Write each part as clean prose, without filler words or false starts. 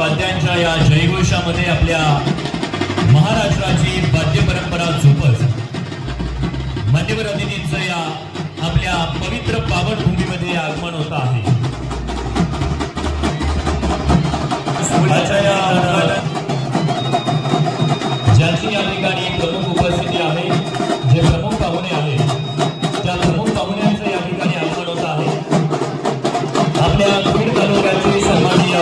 वाद्यांच्या या जयघोषामध्ये आपल्या महाराष्ट्राची वाद्य परंपरा जोपास मान्यवर अतिथींचं या आपल्या पवित्र पावनभूमीमध्ये आगमन होत आहे। ज्यांची या ठिकाणी प्रमुख उपस्थिती आहे, जे प्रमुख पाहुणे आहेत, त्या प्रमुख पाहुण्यांचं या ठिकाणी आगमन होत आहे। आपल्या बीड तालुक्याचे सन्माननीय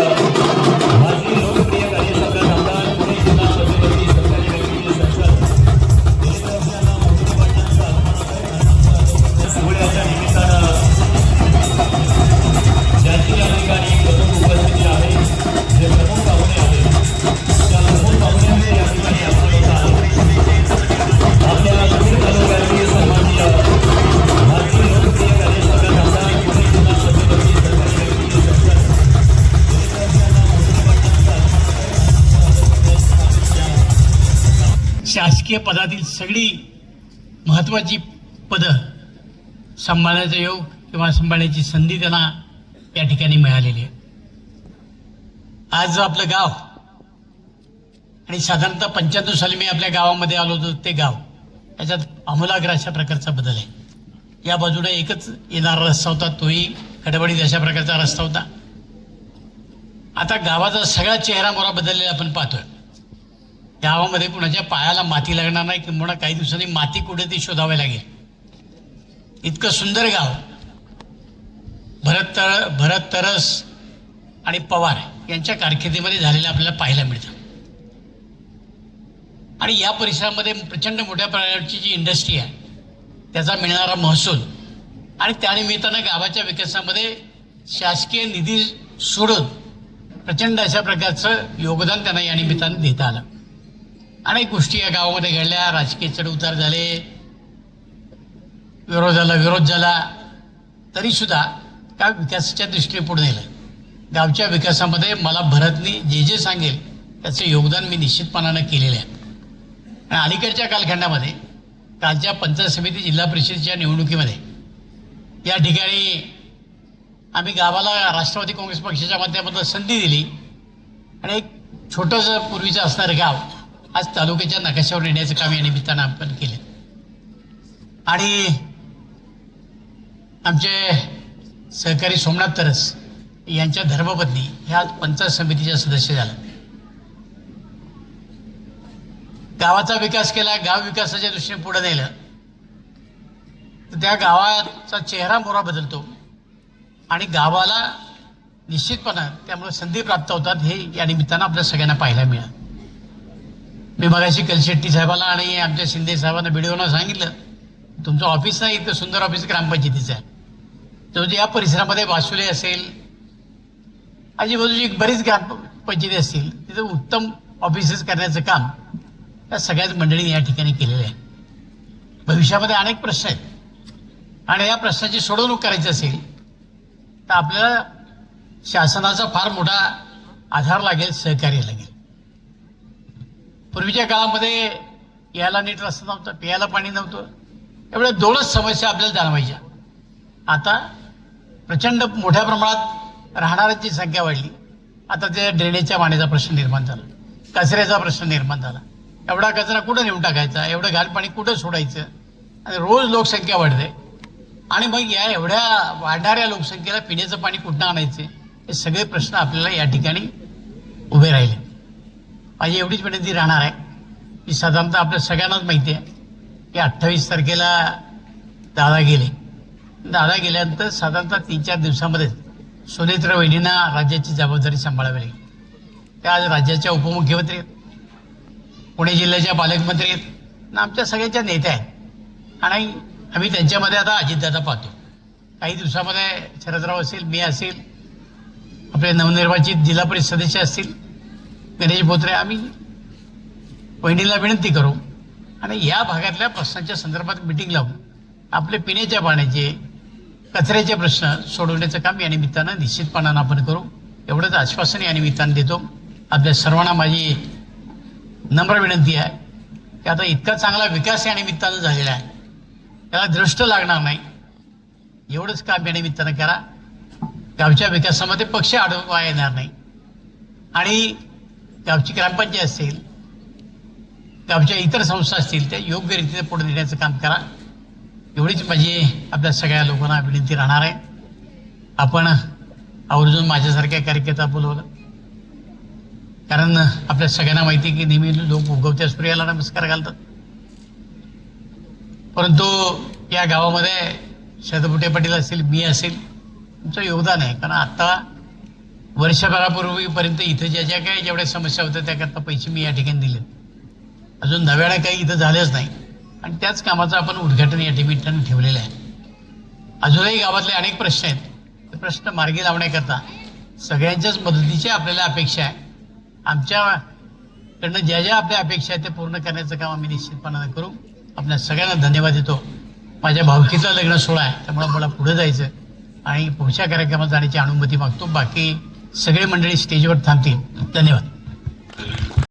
माजी लोकप्रिय कार्यसंघ आमदार पुणे जिल्हा मध्यवर्ती सरकारी वकील संसद यांना मोठ्या पाटलांचं आगमन सोहळ्याच्या निमित्तानं ज्यांची या ठिकाणी प्रमुख उपस्थिती आहे, जे प्रमुख पाहुणे आहेत, त्या प्रमुख पाहुण्यांचे या ठिकाणी आगमन होत आहे। आपल्या बीड तालुक्याचे सन्माननीय माजी लोकप्रिय कार्यसंघ आमदार पुणे जिल्हा मध्यवर्ती सरकारी वकील संसद शासकीय पदातील सगळी महत्त्वाची पदं सांभाळण्याचा योग किंवा सांभाळण्याची संधी त्यांना या ठिकाणी मिळालेली आहे। आज जो आपलं गाव आणि साधारणतः 95 साली मी आपल्या गावामध्ये आलो होतो, ते गाव याच्यात आमूलाग्र अशा प्रकारचा बदल आहे। या बाजूने एकच येणारा रस्ता होता, तोही खडबडीत अशा प्रकारचा रस्ता होता। आता गावाचा सगळा चेहरा मोहरा बदललेला आपण पाहतोय। गावामध्ये कुणाच्या पायाला माती लागणार नाही, किंवा काही दिवसांनी माती कुठे ती शोधावी लागेल, इतकं सुंदर गाव भरत तरस आणि पवार यांच्या कारकिर्दीमध्ये झालेलं आपल्याला पाहायला मिळतं। आणि या परिसरामध्ये प्रचंड मोठ्या प्रकारची जी इंडस्ट्री आहे, त्याचा मिळणारा महसूल आणि त्यानिमित्तानं गावाच्या विकासामध्ये शासकीय निधी सोडून प्रचंड अशा प्रकारचं योगदान त्यांना या निमित्तानं देता आलं। अनेक गोष्टी या गावामध्ये घडल्या, राजकीय चढउतार झाले, विरोध झाला, तरीसुद्धा त्या विकासाच्या दृष्टीने पुढे नेलं। गावच्या विकासामध्ये मला भरतनी जे सांगेल त्याचं योगदान मी निश्चितपणानं केलेलं आहे। आणि अलीकडच्या कालखंडामध्ये कालच्या पंचायत समिती जिल्हा परिषदेच्या निवडणुकीमध्ये या ठिकाणी आम्ही गावाला राष्ट्रवादी काँग्रेस पक्षाच्या माध्यमातून संधी दिली आणि एक छोटंसं पूर्वीचं असणारं गाव आज तालुक्याच्या नकाशावर येण्याचं काम या निमित्तानं आपण केलं। आणि आमचे सहकारी सोमनाथ तरस यांच्या धर्मपत्नी ह्या पंचायत समितीच्या सदस्य झाल्या। गावाचा विकास केला, गाव विकासाच्या दृष्टीने पुढे नेलं तर त्या गावाचा चेहरा मोहरा बदलतो आणि गावाला निश्चितपणे त्यामुळे संधी प्राप्त होतात, हे या निमित्तानं आपल्या सगळ्यांना पाहायला मिळालं। मी मगाशी कलशेट्टी साहेबाला आणि आमच्या शिंदे साहेबांना व्हिडिओनं सांगितलं, तुमचं ऑफिस नाही, इतकं सुंदर ऑफिस ग्रामपंचायतीचं आहे। तो या परिसरामध्ये वासुले असेल, आजूबाजूची बरीच ग्रामपंचायती असतील, तिथं उत्तम ऑफिसेस करण्याचं काम या सगळ्याच मंडळींनी या ठिकाणी केलेलं आहे। भविष्यामध्ये अनेक प्रश्न आहेत आणि या प्रश्नाची सोडवणूक करायची असेल तर आपल्याला शासनाचा फार मोठा आधार लागेल, सहकार्य लागेल। पूर्वीच्या काळामध्ये यायला नीट रस्ता नव्हता, प्यायला पाणी नव्हतं, एवढ्या दोनच समस्या आपल्याला जाणवायच्या। आता प्रचंड मोठ्या प्रमाणात राहणाऱ्यांची संख्या वाढली, आता ते ड्रेनेजच्या पाण्याचा प्रश्न निर्माण झाला, कचऱ्याचा प्रश्न निर्माण झाला। एवढा कचरा कुठं नेऊन टाकायचा, एवढं घाण पाणी कुठं सोडायचं, आणि रोज लोकसंख्या वाढते आणि मग या एवढ्या वाढणाऱ्या लोकसंख्येला पिण्याचं पाणी कुठं आणायचं, हे सगळे प्रश्न आपल्याला या ठिकाणी उभे राहिले। माझी एवढीच विनंती राहणार आहे की साधारणतः आपल्या सगळ्यांनाच माहिती आहे की 28 तारखेला दादा गेल्यानंतर साधारणतः 3-4 दिवसामध्ये सुनेत्र वहिनींना राज्याची जबाबदारी सांभाळावी लागेल। त्या आज राज्याच्या उपमुख्यमंत्री आहेत, पुणे जिल्ह्याच्या पालकमंत्री आहेत, आणि आमच्या सगळ्यांच्या नेत्या आहेत। आणि आम्ही त्यांच्यामध्ये आता अजितदादा पाहतो, काही दिवसामध्ये शरदराव असेल, मी असेल, आपले नवनिर्वाचित जिल्हा परिषद सदस्य असतील, गणेश बोत्रे, आम्ही वहिनीला विनंती करू आणि या भागातल्या प्रश्नांच्या संदर्भात मिटिंग लावून आपले पिण्याच्या पाण्याचे, कचऱ्याचे प्रश्न सोडवण्याचं काम या निमित्तानं निश्चितपणानं आपण करू, एवढंच आश्वासन या निमित्तानं देतो। आपल्या सर्वांना माझी नम्र विनंती आहे की आता इतका चांगला विकास या निमित्तानं झालेला आहे, त्याला दृष्ट लागणार नाही, एवढंच काम या निमित्तानं करा। गावच्या विकासामध्ये पक्ष अडवा येणार नाही, आणि गावची ग्रामपंचायत असेल, गावच्या इतर संस्था असतील, त्या योग्य रीतीने पुढे नेण्याचं काम करा. एवढीच माझी आपल्या सगळ्या लोकांना विनंती राहणार आहे. आपण आवर्जून माझ्यासारख्या कार्यकर्ता बोलवलं, कारण आपल्या सगळ्यांना माहिती की नेहमी लोक उगवत्या सूर्याला नमस्कार घालतात, परंतु या गावामध्ये शरद पाटील असेल, मी असेल, तुमचं योगदान आहे. कारण आता वर्षभरापूर्वीपर्यंत इथं ज्या काही जेवढ्या समस्या होत्या त्याकरता पैसे मी या ठिकाणी दिले. अजून नव्यानं काही इथं झालंच नाही आणि त्याच कामाचं आपण उद्घाटन या ठिकाणी ठेवलेलं आहे. अजूनही गावातले अनेक प्रश्न आहेत, ते प्रश्न मार्गी लावण्याकरता सगळ्यांच्याच मदतीची आपल्याला अपेक्षा आहे. आमच्याकडनं ज्या ज्या आपल्या अपेक्षा आहेत ते पूर्ण करण्याचं काम आम्ही निश्चितपणानं करू. आपल्या सगळ्यांना धन्यवाद देतो. माझ्या भावकीचं लग्न सोहळा आहे, त्यामुळे मला पुढे जायचं आणि पुढच्या कार्यक्रमात जाण्याची अनुमती मागतो. बाकी सगळे मंडळी स्टेजवर थांबतील. धन्यवाद.